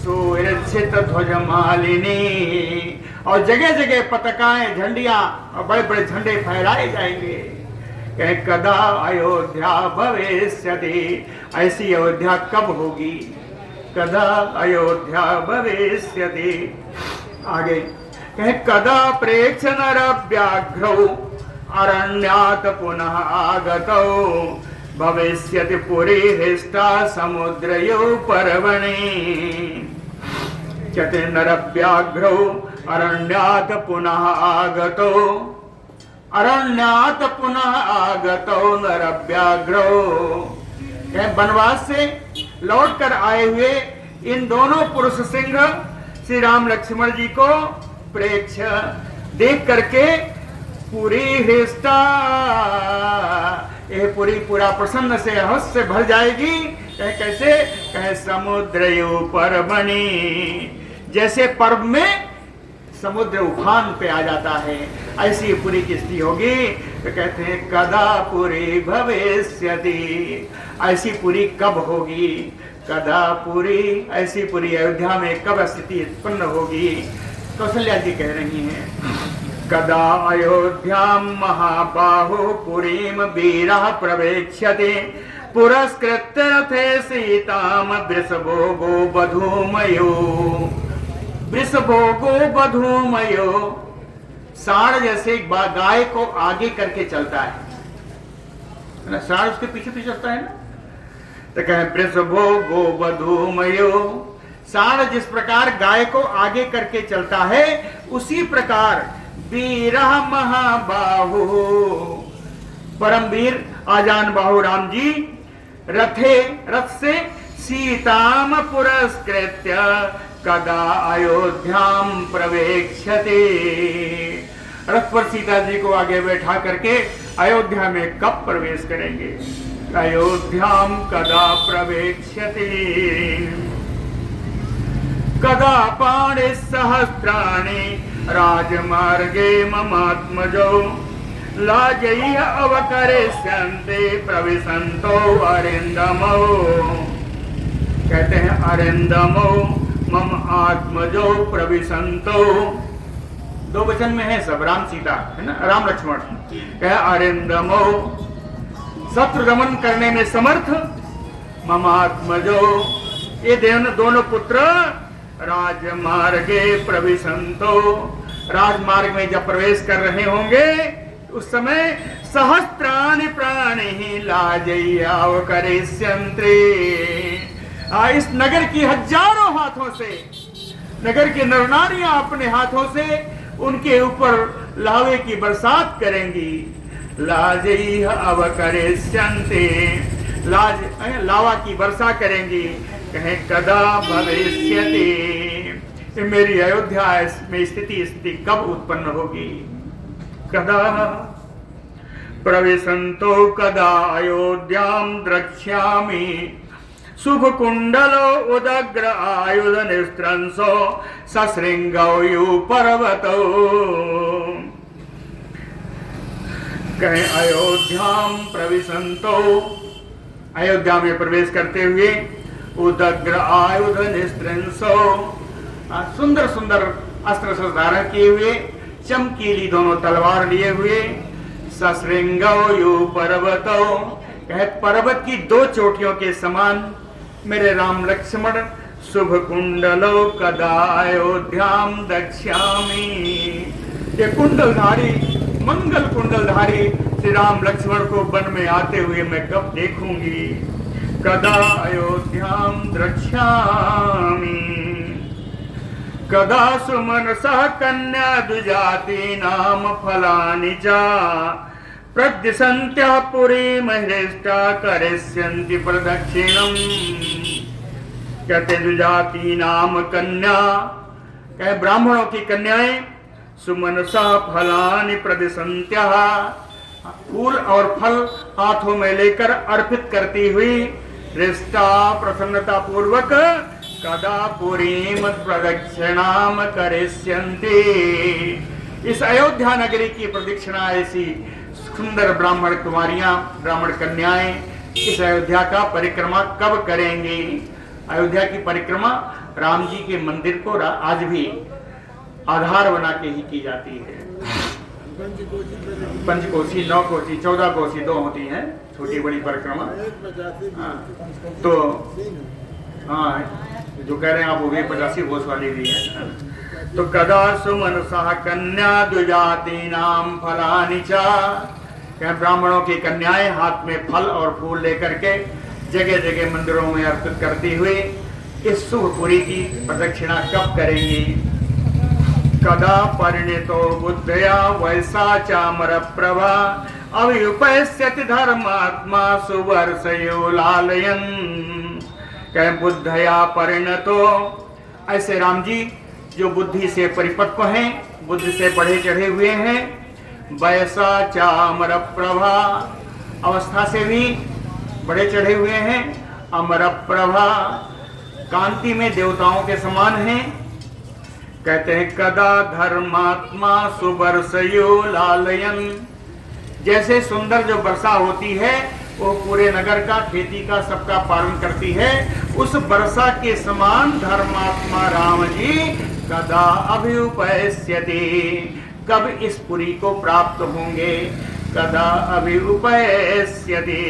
सुरक्षित ध्वज मालिनी, और जगह जगह पताकाएं, झंडियां और बड़े बड़े झंडे फहराए जाएंगे। कहे कदा अयोध्या भविष्यति, ऐसी अयोध्या कब होगी? कदा अयोध्या भविष्यति। आगे कहे कदा प्रेक्ष नर व्याघ्रौ अरण्यात पुनः आगतौ भविष्यति पुरी हृष्टा समुद्रयो पर्वणि। कहते नर व्याघ्रौ अरण्यात पुनः आगतौ, अरण्यात पुनः आगतौ नर व्याघ्रौ। वनवास से लौट कर आए हुए इन दोनों पुरुष सिंह श्री राम लक्ष्मण जी को प्रेक्ष देख करके पूरी हृष्टा, यह पूरी पूरा प्रसन्न से हर्ष से भर जाएगी। कहे कैसे? कहे समुद्रयो पर्वणि, जैसे पर्व में समुद्र उफान पे आ जाता है, ऐसी पूरी की स्थिति होगी। तो कहते हैं कदा पुरी भविष्यति, ऐसी पूरी कब होगी? कदा पुरी, ऐसी पूरी अयोध्या में कब स्थिति उत्पन्न होगी? कौशल्या जी कह रही हैं कदा अयोध्यां महाबाहो पुरीम वीरः प्रवेक्ष्यते पुरस्कृत्य रथे सीताम वृषभोगो बधूमयो। वृषभोगो बधूमयो, साढ़ जैसे गाय को आगे करके चलता है ना, साढ़ उसके पीछे पीछे चलता है ना। तो कहे वृषभोगो बधूमयो, साढ़ जिस प्रकार गाय को आगे करके चलता है, उसी प्रकार वीरः महाबाहु, परम वीर आजान बाहु राम जी रथे, रथ से सीताम पुरस्कृत्य कदा अयोध्याम प्रवेक्ष्यते। रथ पर सीता जी को आगे बैठा करके अयोध्या में कब प्रवेश करेंगे? अयोध्याम कदा प्रवेक्ष्यते। कदा पाणे सहस्राणि राजमार्गे ममात्मजो लाजय्य अवकरिष्यन्ते प्रविशन्तो अरिन्दमो। कहते हैं अरिन्दमो मम आत्मजो प्रविशन्तो। दो वचन में है सब, राम सीता है ना, राम लक्ष्मण। कह अरिन्दमो शत्रु दमन करने में समर्थ, मम आत्मजो ये दोनों पुत्र राजमार्गे प्रविशन्तो। राजमार्ग में जब प्रवेश कर रहे होंगे उस समय सहस्त्राणि प्राणि लाजय्यावकरिष्यन्ते। इस नगर की हजारों हाथों से, नगर के नर नारियां अपने हाथों से उनके ऊपर लावे की बरसात करेंगी। लाजय्य अवकरिष्यन्ते, लावा की वर्षा करेंगी। कहे कदा भविष्यति, मेरी अयोध्या में स्थिति कब उत्पन्न होगी? कदा प्रविशन्तो कदा अयोध्याम द्रक्ष्यामि शुभ कुंडलो उदग्र आयुध निस्त्रंसो सशृंगौ पर्वतो। कहे अयोध्याम प्रविशन्तो, अयोध्या में प्रवेश करते हुए उदग्र आयुध निस्त्रंसो, सुंदर सुंदर अस्त्र शस्त्र धारण किए हुए, चमकीली दोनों तलवार लिए हुए, सशृंगौ पर्वतो, कहे पर्वत की दो चोटियों के समान मेरे राम लक्ष्मण शुभ कुंडलो कदा अयोध्याम दक्ष्यामि। ये कुंडलधारी, मंगल कुंडलधारी श्री राम लक्ष्मण को वन में आते हुए मैं कब देखूंगी? कदा अयोध्याम द्रक्ष्यामि। कदा सुमनसः कन्या द्विजाति नाम फलानि च प्रद्दिशन्त्यः पुरीं हृष्टा करिष्यन्ति प्रदक्षिणम्। कहते द्विजाति नाम कन्या, कहे ब्राह्मणों की कन्याएं सुमनसः फलानि प्रदिशन्त्यः, फूल और फल हाथों में लेकर अर्पित करती हुई, हृष्टा प्रसन्नता पूर्वक कदा पुरीं प्रदक्षिणाम करिष्यन्ति। इस अयोध्या नगरी की प्रदक्षिणा ऐसी सुंदर ब्राह्मण कुमारियां, ब्राह्मण कन्याएं इस अयोध्या का परिक्रमा कब करेंगी? अयोध्या की परिक्रमा राम जी के मंदिर को आज भी आधार बना के ही की जाती है। पंचकोशी, 9 कोशी, 14 कोशी दो होती हैं, छोटी बड़ी परिक्रमा। तो हाँ, जो कह रहे हैं आप वो भी 85 कोश वाली भी है। तो कदा सुमनसः कन्या द्विजाति नाम फलानि च, ब्राह्मणों की कन्याएं हाथ में फल और फूल लेकर के जगह जगह मंदिरों में अर्पित करती हुई इस शुभपुरी की प्रदक्षिणा कब करेंगी? कदा परिणितो बुद्धया वैसा चामर प्रभा अभियुपैस्यति धर्मात्मा सुवर्षयो लालयन्। कहे बुद्धया परिणतो, ऐसे राम जी जो बुद्धि से परिपक्व हैं, बुद्धि से बढ़े चढ़े हुए हैं, वैसा चामर प्रभा, अवस्था से भी बड़े चढ़े हुए हैं, अमर प्रभा, कांति में देवताओं के समान हैं। कहते हैं कदा धर्मात्मा सुवर्षयो लालयन्, जैसे सुंदर जो वर्षा होती है वो पूरे नगर का, खेती का, सबका पालन करती है, उस वर्षा के समान धर्मात्मा राम जी कदा अभिउपैस्यति, कब इस पुरी को प्राप्त होंगे? कदा अभिउपैस्यति।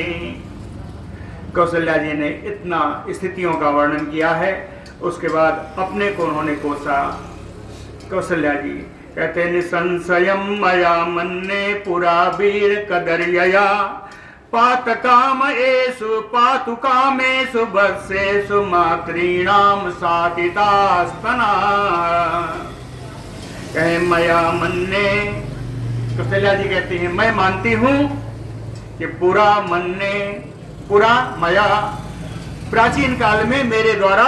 कौशल्या जी ने इतना स्थितियों का वर्णन किया है, उसके बाद अपने को उन्होंने कोसा। कौशल्या जी कहते हैं निसंशयं मया मन्ने पुरा वीर कदर्यया पातकामएषु पातुकामेषु वर्षेषु मातॄणां सातितास्तना। कहे मया मन्ने, कौशल्या जी कहती हैं मैं मानती हूँ कि पुरा मन्ने, पुरा मया, प्राचीन काल में मेरे द्वारा,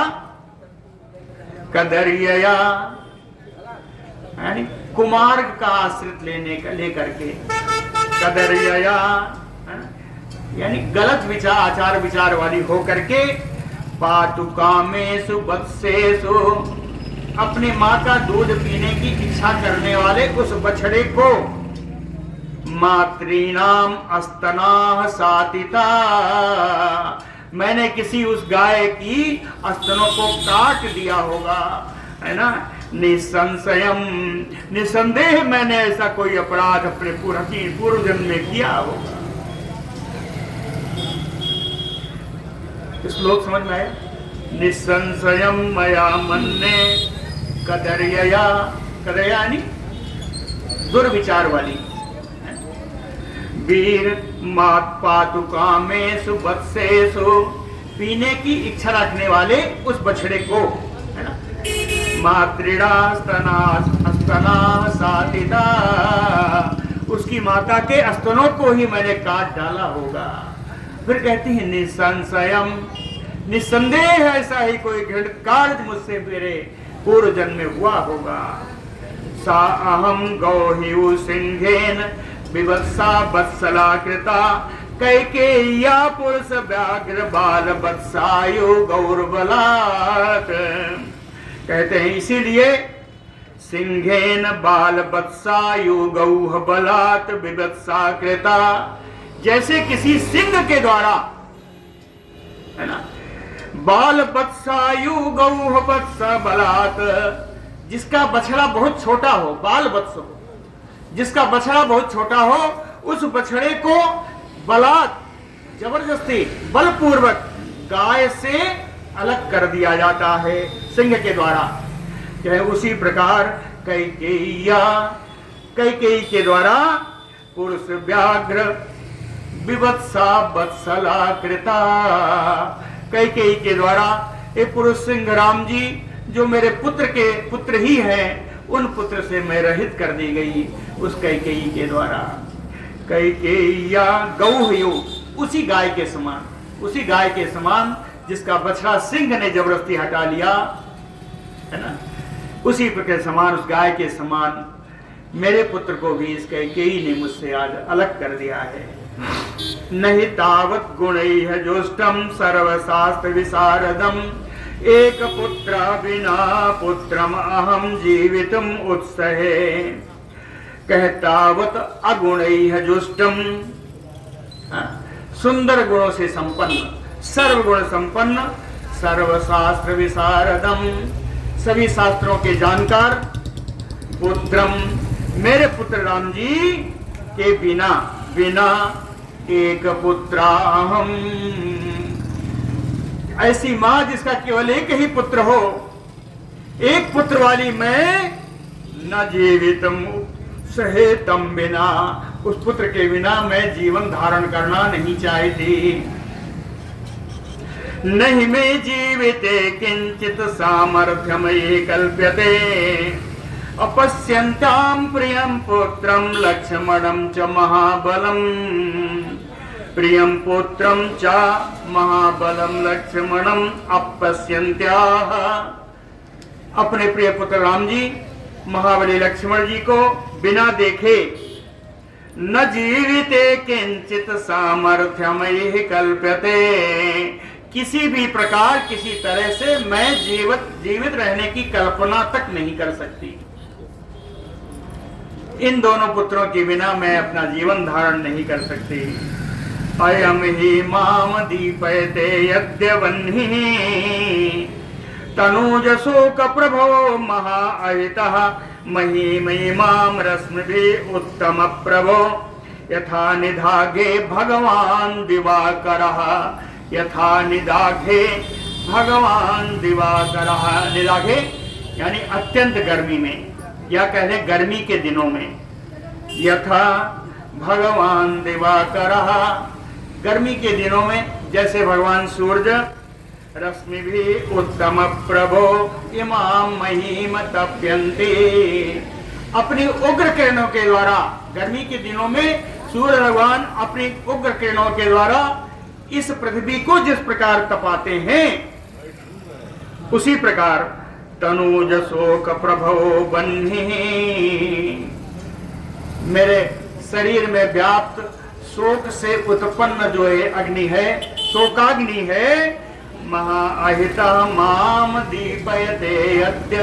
कदरिया यानी कुमार्ग का आश्रित लेकर के, कदरिया यानी गलत विचार आचार विचार वाली हो करके, पातुकामेषु वत्सेषु अपनी माँ का दूध पीने की इच्छा करने वाले उस बछड़े को, मातृणाम अस्तनाः सातिता, मैंने किसी उस गाय की स्तनों को काट दिया होगा, है ना। निसंशयम, निसंदेह मैंने ऐसा कोई अपराध अपने पूर्व जन्म में किया होगा। श्लोक समझ में आया? निसंशयम मया मन्ने कदर्यया, कदर्या यानी दुर्विचार वाली, वीर मात पातुकामेषु वत्सेषु, पीने की इच्छा रखने वाले उस बछड़े को, है ना। मातृणा स्तनाः सातिता, उसकी माता के स्तनों को ही मैंने काट डाला होगा। फिर कहती है निसंशयम, निसंदेह ऐसा ही कोई घृणित कार्य मुझसे मेरे पूर्व जन्म में हुआ होगा। सा अहम गौहिउ सिंहेन विवत्सा वत्सला कृता, कैकेय्या पुरुष व्याघ्र बाल वत्सायु गौरबलात्। कहते हैं इसीलिए सिंहेन बाल वत्सायु गौह बलात् विवत्सा कृता, जैसे किसी सिंह के द्वारा, है ना, बाल वत्सायु गौह वत्स बलात्, जिसका बछड़ा बहुत छोटा हो, बाल वत्स हो, जिसका बछड़ा बहुत छोटा हो, उस बछड़े को बलात् जबरदस्ती बलपूर्वक गाय से अलग कर दिया जाता है सिंह के द्वारा। क्या उसी प्रकार कैकेयी के द्वारा पुरुष व्याघ्र विवत्सा वत्सला कृता, कैकेयी के द्वारा ये पुरुष सिंह राम जी जो मेरे पुत्र ही हैं, उन पुत्र से मैं रहित कर दी गई उस कैकेयी के द्वारा। कैकेय्या गौह्यो, उसी गाय के समान, उसी गाय के समान जिसका बछड़ा सिंह ने जबरदस्ती हटा लिया, है ना, उसी के समान, उस गाय के समान मेरे पुत्र को भी इस कैकेयी ने मुझसे आज अलग कर दिया है। नहीं तावत गुणैः जोष्टम सर्वशास्त्र विशारदम, एक पुत्र बिना पुत्रम अहम जीवितुम उत्सहे। कहतावत अगुणैः जुष्टम, सुंदर गुणों से संपन्न, सर्वगुण संपन्न, सर्वशास्त्र विशारदम, सभी शास्त्रों के जानकार, पुत्रम, मेरे पुत्र राम जी के बिना एक पुत्र अहम, ऐसी मां जिसका केवल एक ही पुत्र हो, एक पुत्र वाली मैं, न जीवितम सहेतम बिना, उस पुत्र के बिना मैं जीवन धारण करना नहीं चाहती। नहीं में जीविते किंचित सामर्थ्यमये कल्प्यते, अपश्यन्तां प्रियं पुत्रं लक्ष्मणं च महाबलम्, प्रियं पुत्रं च महाबलम लक्ष्मणं अपश्यन्त्याः। अपने प्रिय पुत्र राम जी महाबली लक्ष्मण जी को बिना देखे, न जीविते किंचित सामर्थ्यमये कल्प्यते, किसी भी प्रकार किसी तरह से मैं जीवित रहने की कल्पना तक नहीं कर सकती। इन दोनों पुत्रों के बिना मैं अपना जीवन धारण नहीं कर सकती। अयम ही माम दीपयते यद्यवह्निः, तनूज शोक प्रभो महाअहितः, महीमयी माम रश्मिभिः उत्तम प्रभो, यथा निधागे भगवान दिवाकरः, यथा निदाघे भगवान दिवाकरः। निदाघे यानी अत्यंत गर्मी में, या कह लें गर्मी के दिनों में, यथा भगवान दिवाकरः, गर्मी के दिनों में जैसे भगवान सूर्य, रश्मि भी उत्तम प्रभो इमाम महीम तप्यन्ति, अपनी उग्र किरणों के द्वारा, गर्मी के दिनों में सूर्य भगवान अपनी उग्र किरणों के द्वारा इस पृथ्वी को जिस प्रकार तपाते हैं उसी प्रकार तनुज शोक प्रभो बन्ही, मेरे शरीर में व्याप्त शोक से उत्पन्न जो है अग्नि है, शोकाग्नि है, महाअहिता माम दीपयते अद्य,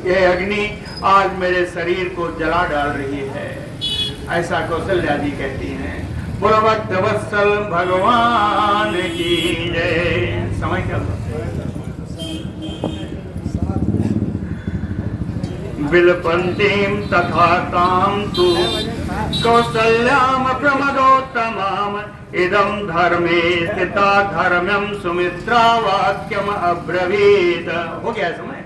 ये अग्नि आज मेरे शरीर को जला डाल रही है। ऐसा कौशल्या जी कहती हैं। बोलो भक्तवत्सल भगवान की जय। समय क्या विलपन्तीं तथा तां तु कौसल्यां प्रमदोत्तमाम् इदं धर्मे स्थिता धर्म्यं सुमित्रा वाक्यम अब्रवीत। हो गया समय।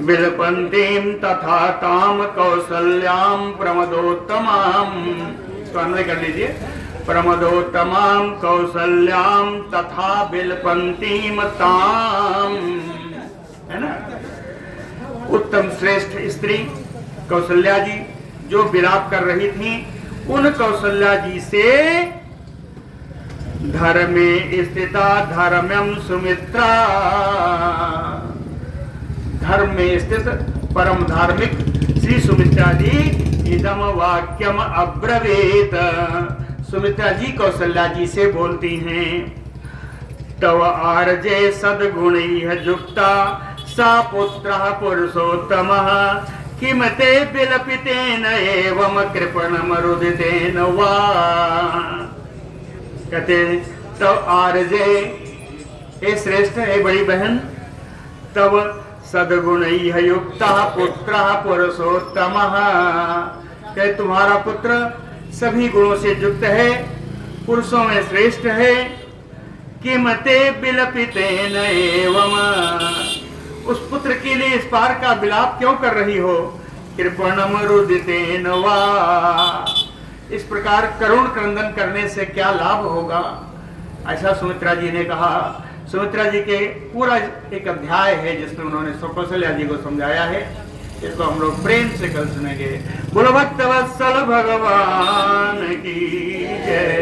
विलपन्तीं तथा तां कौसल्यां प्रमदोत्तमां, तो अन्वय कर लीजिए। प्रमदोत्तमां कौसल्यां तथा विलपन्तीं तां, है ना, उत्तम श्रेष्ठ स्त्री कौशल्या जी जो विलाप कर रही थी, उन कौशल्या जी से धर्मे स्थिता धर्म्यम सुमित्रा, धर्म में स्थित परम धार्मिक श्री सुमित्रा जी इदम वाक्यम अब्रवीत, सुमित्रा जी कौशल्या जी से बोलती हैं। तव आर्जे सद्गुणैः युक्ता सा पुत्रः पुरुषोत्तमः किमते विलपितेन एवं कृपणम रुदितेन वा। कहते तव आर्जे, हे श्रेष्ठ, हे बड़ी बहन, तव सद्गुणैः युक्तः पुत्रः पुरुषोत्तमः, कहे तुम्हारा पुत्र सभी गुणों से युक्त है, पुरुषों में श्रेष्ठ है। किमते विलपितेन एवं, उस पुत्र के लिए इस पार का विलाप क्यों कर रही हो। कृपणम रुदितेन वा, इस प्रकार करुण क्रंदन करने से क्या लाभ होगा, ऐसा सुमित्रा जी ने कहा। सुमित्रा जी के पूरा एक अध्याय है जिसमें उन्होंने कौशल्या जी को समझाया है, इसको हम लोग प्रेम से कल सुनेंगे। बोलो भक्तवत्सल भगवान की जय।